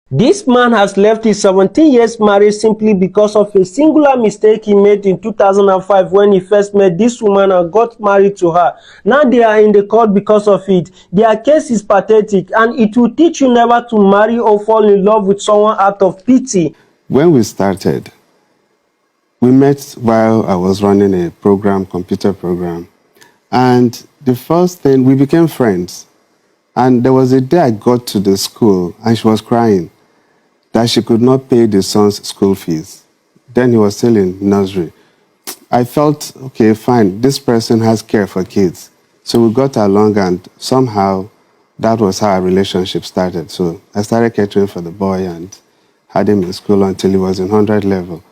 This man has left his 17 years marriage simply because of a singular mistake he made in 2005 when he first met this woman and got married to her. Now they are in the court because of it. Their case is pathetic, and it will teach you never to marry or fall in love with someone out of pity. When we started, we met while I was running a computer program. And the first thing, we became friends. And there was a day I got to the school and she was crying that she could not pay the son's school fees. Then he was still in nursery. I felt, okay, fine, this person has care for kids. So we got along, and somehow that was how our relationship started. So I started catering for the boy and had him in school until he was in 100 level.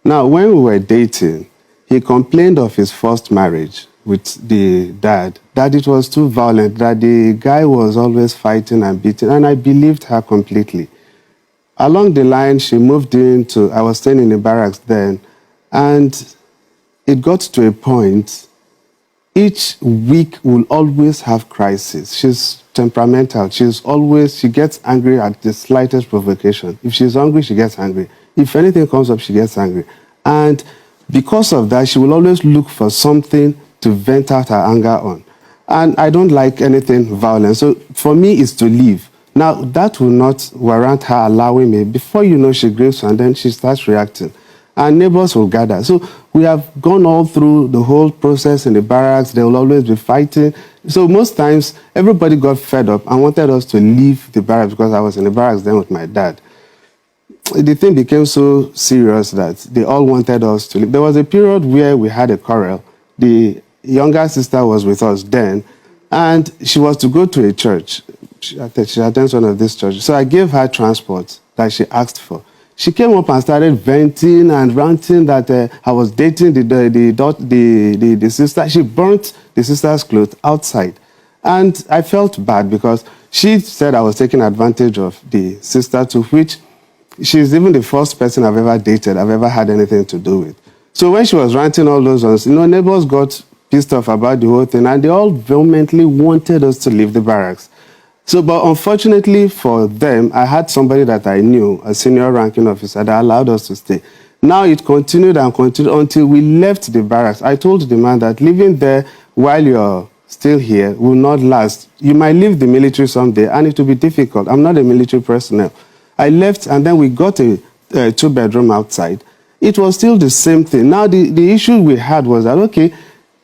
Now, when we were dating, he complained of his first marriage with the dad, that it was too violent, that the guy was always fighting and beating, and I believed her completely. Along the line, she moved into, I was staying in the barracks then, and it got to a point, each week will always have crisis. She's temperamental. She gets angry at the slightest provocation. If she's hungry, she gets angry. If anything comes up, she gets angry. And because of that, she will always look for something to vent out her anger on. And I don't like anything violent. So for me, it's to leave. Now, that will not warrant her allowing me. Before you know, she grieves and then she starts reacting. And neighbors will gather. So we have gone all through the whole process in the barracks. They will always be fighting. So most times, everybody got fed up and wanted us to leave the barracks because I was in the barracks then with my dad. The thing became so serious that they all wanted us to leave. There was a period where we had a quarrel. The younger sister was with us then, and she was to go to a church. She attends one of these churches. So I gave her transport that she asked for. She came up and started venting and ranting that I was dating the sister. She burnt the sister's clothes outside. And I felt bad because she said I was taking advantage of the sister, to which she's even the first person I've ever dated, I've ever had anything to do with. So when she was ranting all those ones, neighbors got pissed off about the whole thing, and they all vehemently wanted us to leave the barracks. So, but unfortunately for them, I had somebody that I knew, a senior ranking officer, that allowed us to stay. Now it continued and continued until we left the barracks. I told the man that living there while you're still here will not last. You might leave the military someday, and it will be difficult. I'm not a military personnel. I left, and then we got a two-bedroom outside. It was still the same thing. Now, the issue we had was that, okay,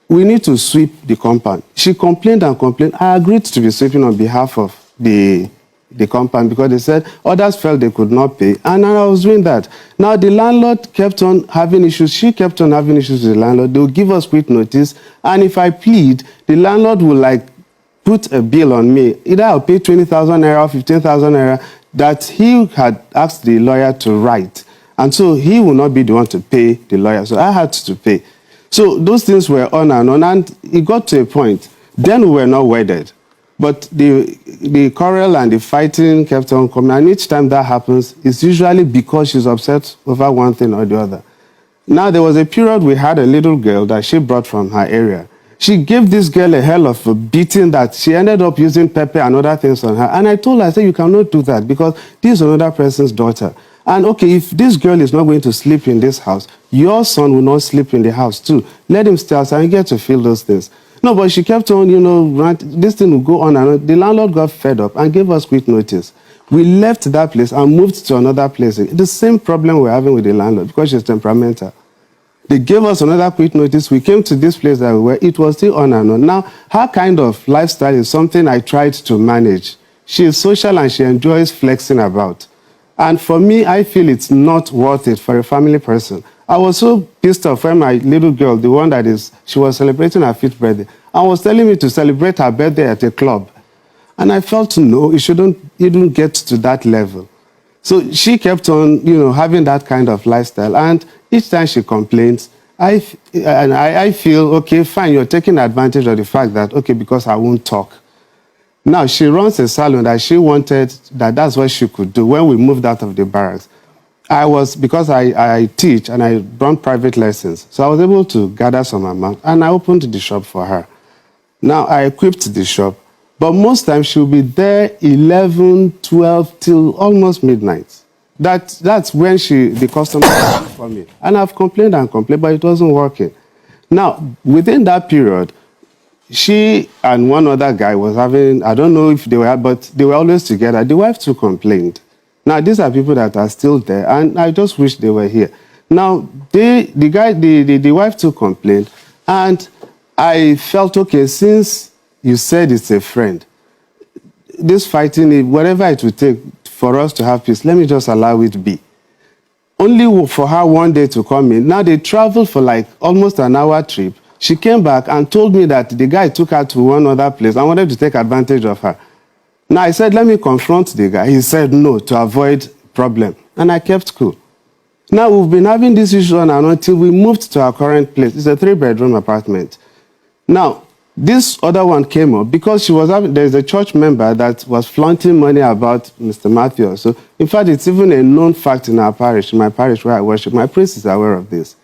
we need to sweep the compound. She complained and complained. I agreed to be sweeping on behalf of the compound because they said others felt they could not pay, and I was doing that. Now, the landlord kept on having issues. She kept on having issues with the landlord. They would give us quick notice, and if I plead, the landlord will put a bill on me. Either I'll pay 20,000 naira or 15,000 naira that he had asked the lawyer to write. And so he will not be the one to pay the lawyer. So I had to pay. So those things were on, and it got to a point. Then we were not wedded. But the quarrel and the fighting kept on coming. And each time that happens, it's usually because she's upset over one thing or the other. Now, there was a period we had a little girl that she brought from her area. She gave this girl a hell of a beating that she ended up using pepper and other things on her. And I told her, I said, you cannot do that because this is another person's daughter. And okay, if this girl is not going to sleep in this house, your son will not sleep in the house too. Let him stay outside and get to feel those things. No, but she kept on, this thing will go on and on. The landlord got fed up and gave us quick notice. We left that place and moved to another place. The same problem we're having with the landlord because she's temperamental. They gave us another quick notice. We came to this place that we were. It was still on and on. Now, her kind of lifestyle is something I tried to manage. She is social and she enjoys flexing about. And for me, I feel it's not worth it for a family person. I was so pissed off when my little girl, the one she was celebrating her 5th birthday, and was telling me to celebrate her birthday at a club. And I felt, no, it shouldn't even get to that level. So she kept on, having that kind of lifestyle. And each time she complains, I feel, okay, fine, you're taking advantage of the fact that, okay, because I won't talk. Now, she runs a salon that she wanted, that's what she could do. When we moved out of the barracks, because I teach and I run private lessons, so I was able to gather some amount, and I opened the shop for her. Now, I equipped the shop, But most times she'll be there 11, 12 till almost midnight. That's when the customer comes for me. And I've complained and complained, but it wasn't working. Now, within that period, she and one other guy was having, I don't know if they were, but they were always together. The wife too complained. Now, these are people that are still there, and I just wish they were here. Now, the wife too complained, and I felt, okay, since you said it's a friend, this fighting, whatever it would take for us to have peace, let me just allow it be. Only for her one day to come in. Now, they traveled for like almost an hour trip. She came back and told me that the guy took her to one other place and wanted to take advantage of her. Now, I said, let me confront the guy. He said no, to avoid problem. And I kept cool. Now, we've been having this issue on and on until we moved to our current place. It's a 3-bedroom apartment. Now, this other one came up because there's a church member that was flaunting money about Mr. Matthew. So, in fact, it's even a known fact in our parish, in my parish where I worship. My priest is aware of this.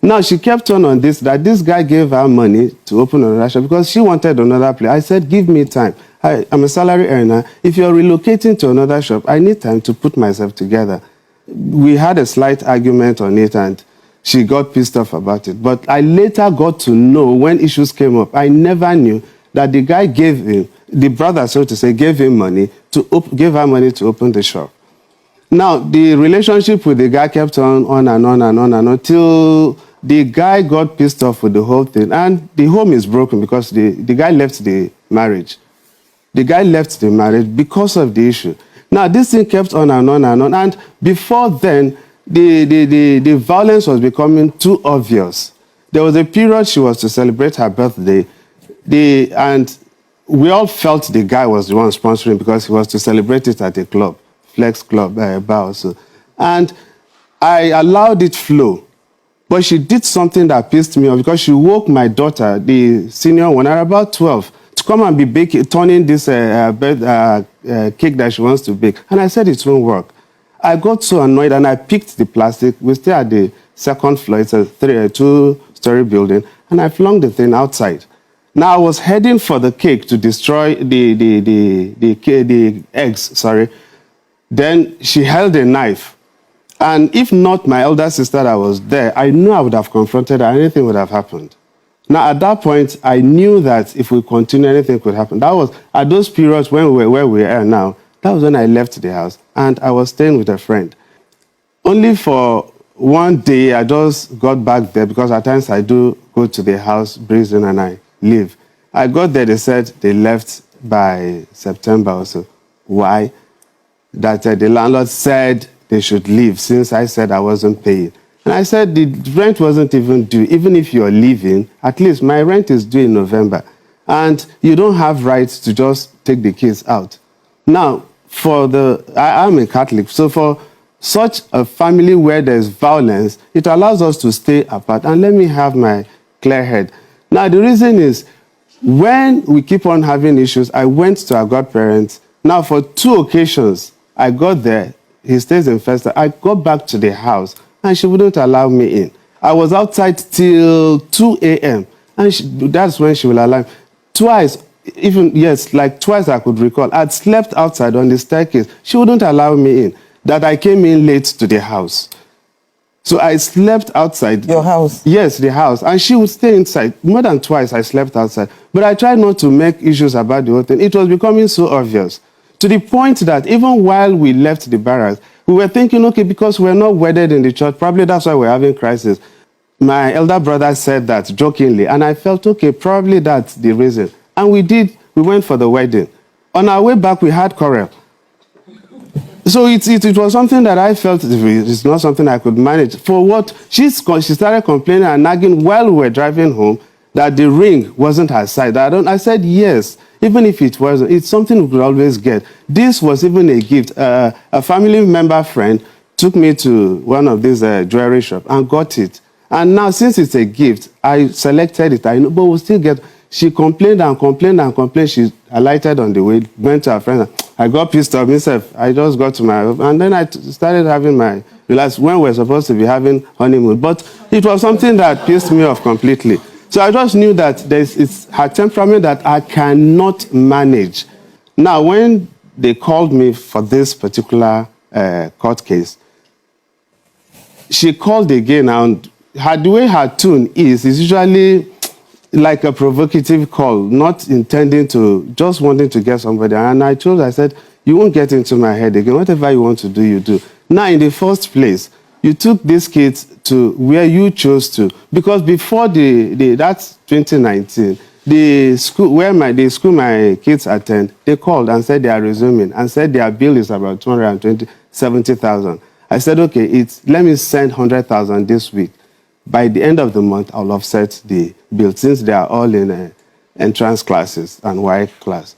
Now, she kept on this, that this guy gave her money to open another shop because she wanted another place. I said, give me time. I'm a salary earner. If you're relocating to another shop, I need time to put myself together. We had a slight argument on it, and she got pissed off about it. But I later got to know when issues came up. I never knew that the guy gave him, the brother, so to say, gave him money gave her money to open the shop. Now, the relationship with the guy kept on and on and on and on till the guy got pissed off with the whole thing. And the home is broken because the guy left the marriage. The guy left the marriage because of the issue. Now, this thing kept on and on and on. And before then, the violence was becoming too obvious. There was a period she was to celebrate her birthday, and we all felt the guy was the one sponsoring because he was to celebrate it at a club, Flex Club, bar also. And I allowed it flow. But she did something that pissed me off because she woke my daughter, the senior one, at about 12, to come and be turning this cake that she wants to bake. And I said it won't work. I got so annoyed and I picked the plastic. We stay at the second floor. It's a 2-story building. And I flung the thing outside. Now I was heading for the cake to destroy the eggs, sorry. Then she held a knife. And if not my elder sister that was there, I knew I would have confronted her. Anything would have happened. Now, at that point, I knew that if we continue, anything could happen. That was at those periods when we were where we are now. That was when I left the house, and I was staying with a friend. Only for one day, I just got back there because at times I do go to the house, breathe in, and I leave. I got there, they said they left by September or so. Why? That the landlord said they should leave since I said I wasn't paying. And I said the rent wasn't even due. Even if you're leaving, at least my rent is due in November. And you don't have rights to just take the kids out. Now, I'm a Catholic, so for such a family where there's violence, it allows us to stay apart. And let me have my clear head. Now, the reason is, when we keep on having issues, I went to our godparents. Now, for 2 occasions, I got there. He stays in Festa. I got back to the house, and she wouldn't allow me in. I was outside till 2 a.m., and that's when she will allow me. Twice I could recall. I'd slept outside on the staircase. She wouldn't allow me in. That I came in late to the house. So I slept outside. Your house? Yes, the house. And she would stay inside. More than twice I slept outside. But I tried not to make issues about the whole thing. It was becoming so obvious. To the point that even while we left the barracks, we were thinking, okay, because we're not wedded in the church, probably that's why we're having crisis. My elder brother said that jokingly, and I felt, okay, probably that's the reason. And we went for the wedding. On our way back, we had quarrel. So it was something that I felt it's not something I could manage. For what? She started complaining and nagging while we were driving home that the ring wasn't her side. I said, yes, even if it wasn't, it's something we could always get. This was even a gift. A family member friend took me to one of these jewelry shops and got it. And now, since it's a gift, I selected it. I know, but we'll still get... She complained and complained and complained. She alighted on the way, went to her friend. I got pissed off myself. I just got to my... And then I started having my... Relax when we're supposed to be having honeymoon. But it was something that pissed me off completely. So I just knew that it's her temperament that I cannot manage. Now, when they called me for this particular court case, she called again, and the way her tune is usually like a provocative call, not intending to, just wanting to get somebody. And I told her, I said, you won't get into my head again. Whatever you want to do, you do. Now, in the first place, you took these kids to where you chose to. Because before that's 2019, the school my kids attend, they called and said they are resuming and said their bill is about 70,000. I said, okay, let me send 100,000 this week. By the end of the month, I'll offset the bill since they are all in entrance classes and WAEC class.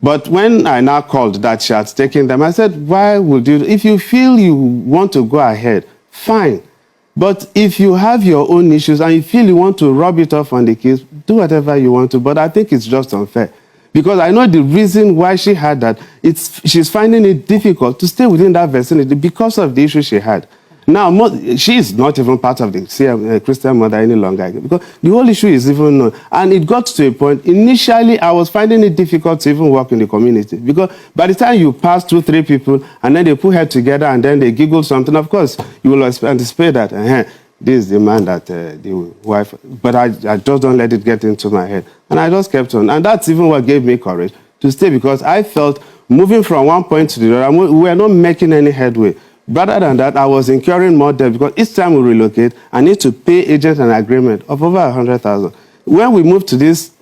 But when I now called that she had taken them, I said, why would you? If you feel you want to go ahead, fine. But if you have your own issues and you feel you want to rub it off on the kids, do whatever you want to. But I think it's just unfair. Because I know the reason why she had that, she's finding it difficult to stay within that vicinity because of the issue she had. Now, she is not even part of the Christian Mother any longer because the whole issue is even known. And it got to a point, initially, I was finding it difficult to even work in the community because by the time you pass 2-3 people and then they put head together and then they giggle something, of course, you will anticipate that, this is the man that the wife, but I just don't let it get into my head. And I just kept on. And that's even what gave me courage to stay because I felt moving from one point to the other, we were not making any headway. Rather than that, I was incurring more debt because each time we relocate, I need to pay agent an agreement of over 100,000. When we moved to this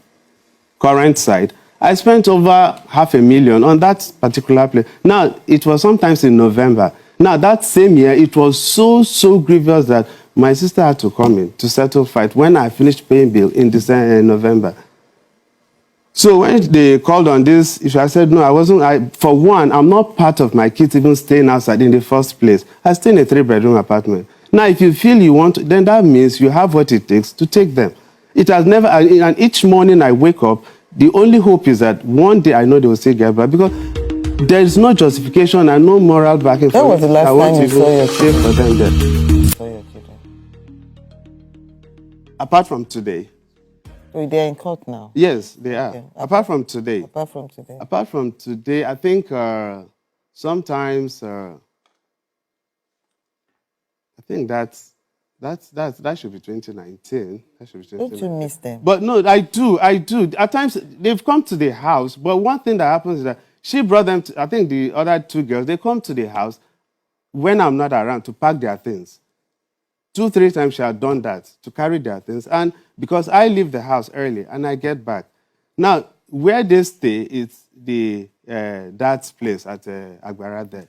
current site, I spent over $500,000 on that particular place. Now, it was sometimes in November. Now, that same year, it was so grievous that my sister had to come in to settle fight when I finished paying bill in November. So when they called on this issue, I said, no, I wasn't. For one, I'm not part of my kids even staying outside in the first place. I stay in a 3-bedroom apartment. Now, if you feel you want to, then that means you have what it takes to take them. It has never, and each morning I wake up, the only hope is that one day I know they will still get back because there is no justification and no moral backing for When was the last time you saw your children? For them there. Saw your children? Apart from today. So they're in court now? Yes, they are. Okay. Apart from today. Apart from today. Apart from today, I think sometimes I think that should be 2019. That should be 2019. Don't you miss them? But no, I do. At times they've come to the house, but one thing that happens is that she brought them to, I think the other 2 girls, they come to the house when I'm not around to pack their things. 2-3 times she had done that to carry their things. And because I leave the house early and I get back. Now, where they stay is the dad's place at Agbara there.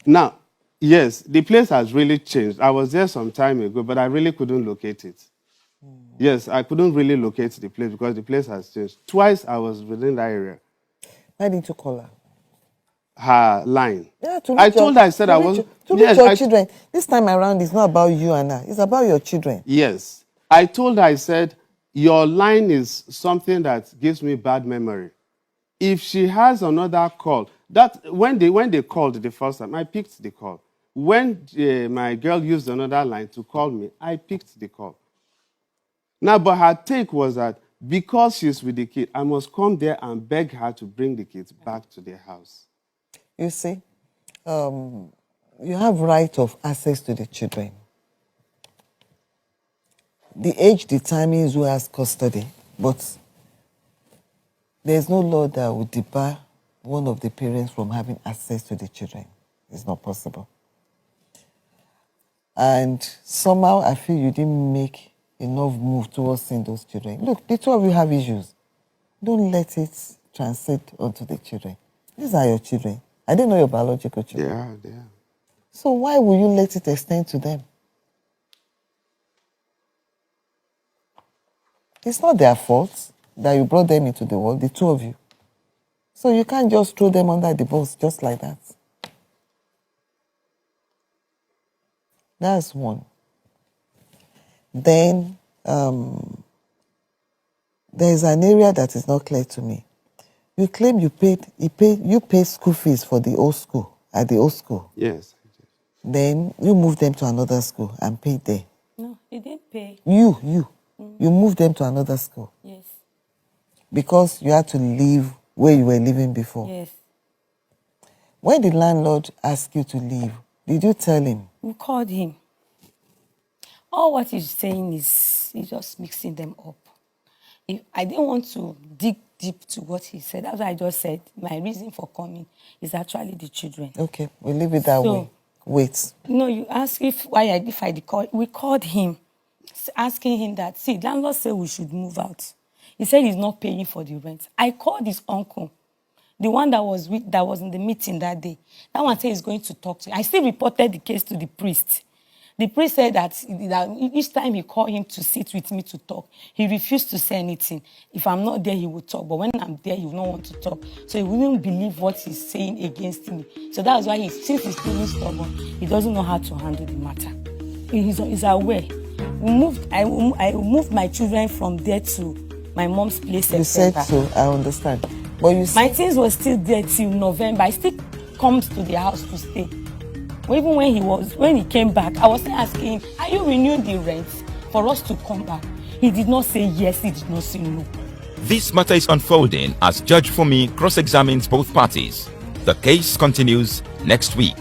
Now, yes, the place has really changed. I was there some time ago, but I really couldn't locate it. Yes, I couldn't really locate the place because the place has changed. Twice I was within that area. Why didn't you call her? Her line. Yeah, I told her, I said I wasn't. To reach your children. This time around, it's not about you and her. It's about your children. Yes. I told her, I said, your line is something that gives me bad memory. If she has another call, that when they called the first time, I picked the call. When my girl used another line to call me, I picked the call. Now, but her take was that because she's with the kid, I must come there and beg her to bring the kids back to their house. You see, you have right of access to the children. The age determines who has custody, but there's no law that would debar one of the parents from having access to the children. It's not possible. And somehow I feel you didn't make enough move towards seeing those children. Look, the two of you have issues. Don't let it translate onto the children. These are your children. I didn't know your biological children. They are. So why will you let it extend to them? It's not their fault that you brought them into the world, the two of you. So you can't just throw them under the bus just like that. That's one. Then there's an area that is not clear to me. You claim you paid school fees for the old school, at the old school. Yes. Then you moved them to another school and paid there. No, he didn't pay. You. You moved them to another school Yes. because you had to leave where you were living before. Yes. When the landlord asked you to leave, did you tell him? We called him. All what he's saying is he's just mixing them up. I didn't want to dig deep to what he said. That's why I just said my reason for coming is actually the children. Okay, we'll leave it that way. Wait. No, you ask if I call. We called him, asking him that, see, landlord said we should move out. He said he's not paying for the rent. I called his uncle, the one that was in the meeting that day. That one said he's going to talk to him. I still reported the case to the priest. The priest said that each time he called him to sit with me to talk, he refused to say anything. If I'm not there, he would talk. But when I'm there, he would not want to talk. So he wouldn't believe what he's saying against me. So that's why since he's still stubborn, he doesn't know how to handle the matter. He's aware. I moved my children from there to my mom's place. You said so, I understand. But my things were still there till November. I still comes to the house to stay. Even when he came back, I was still asking him, are you renewing the rent for us to come back? He did not say yes, he did not say no. This matter is unfolding as Judge Funmi cross-examines both parties. The case continues next week.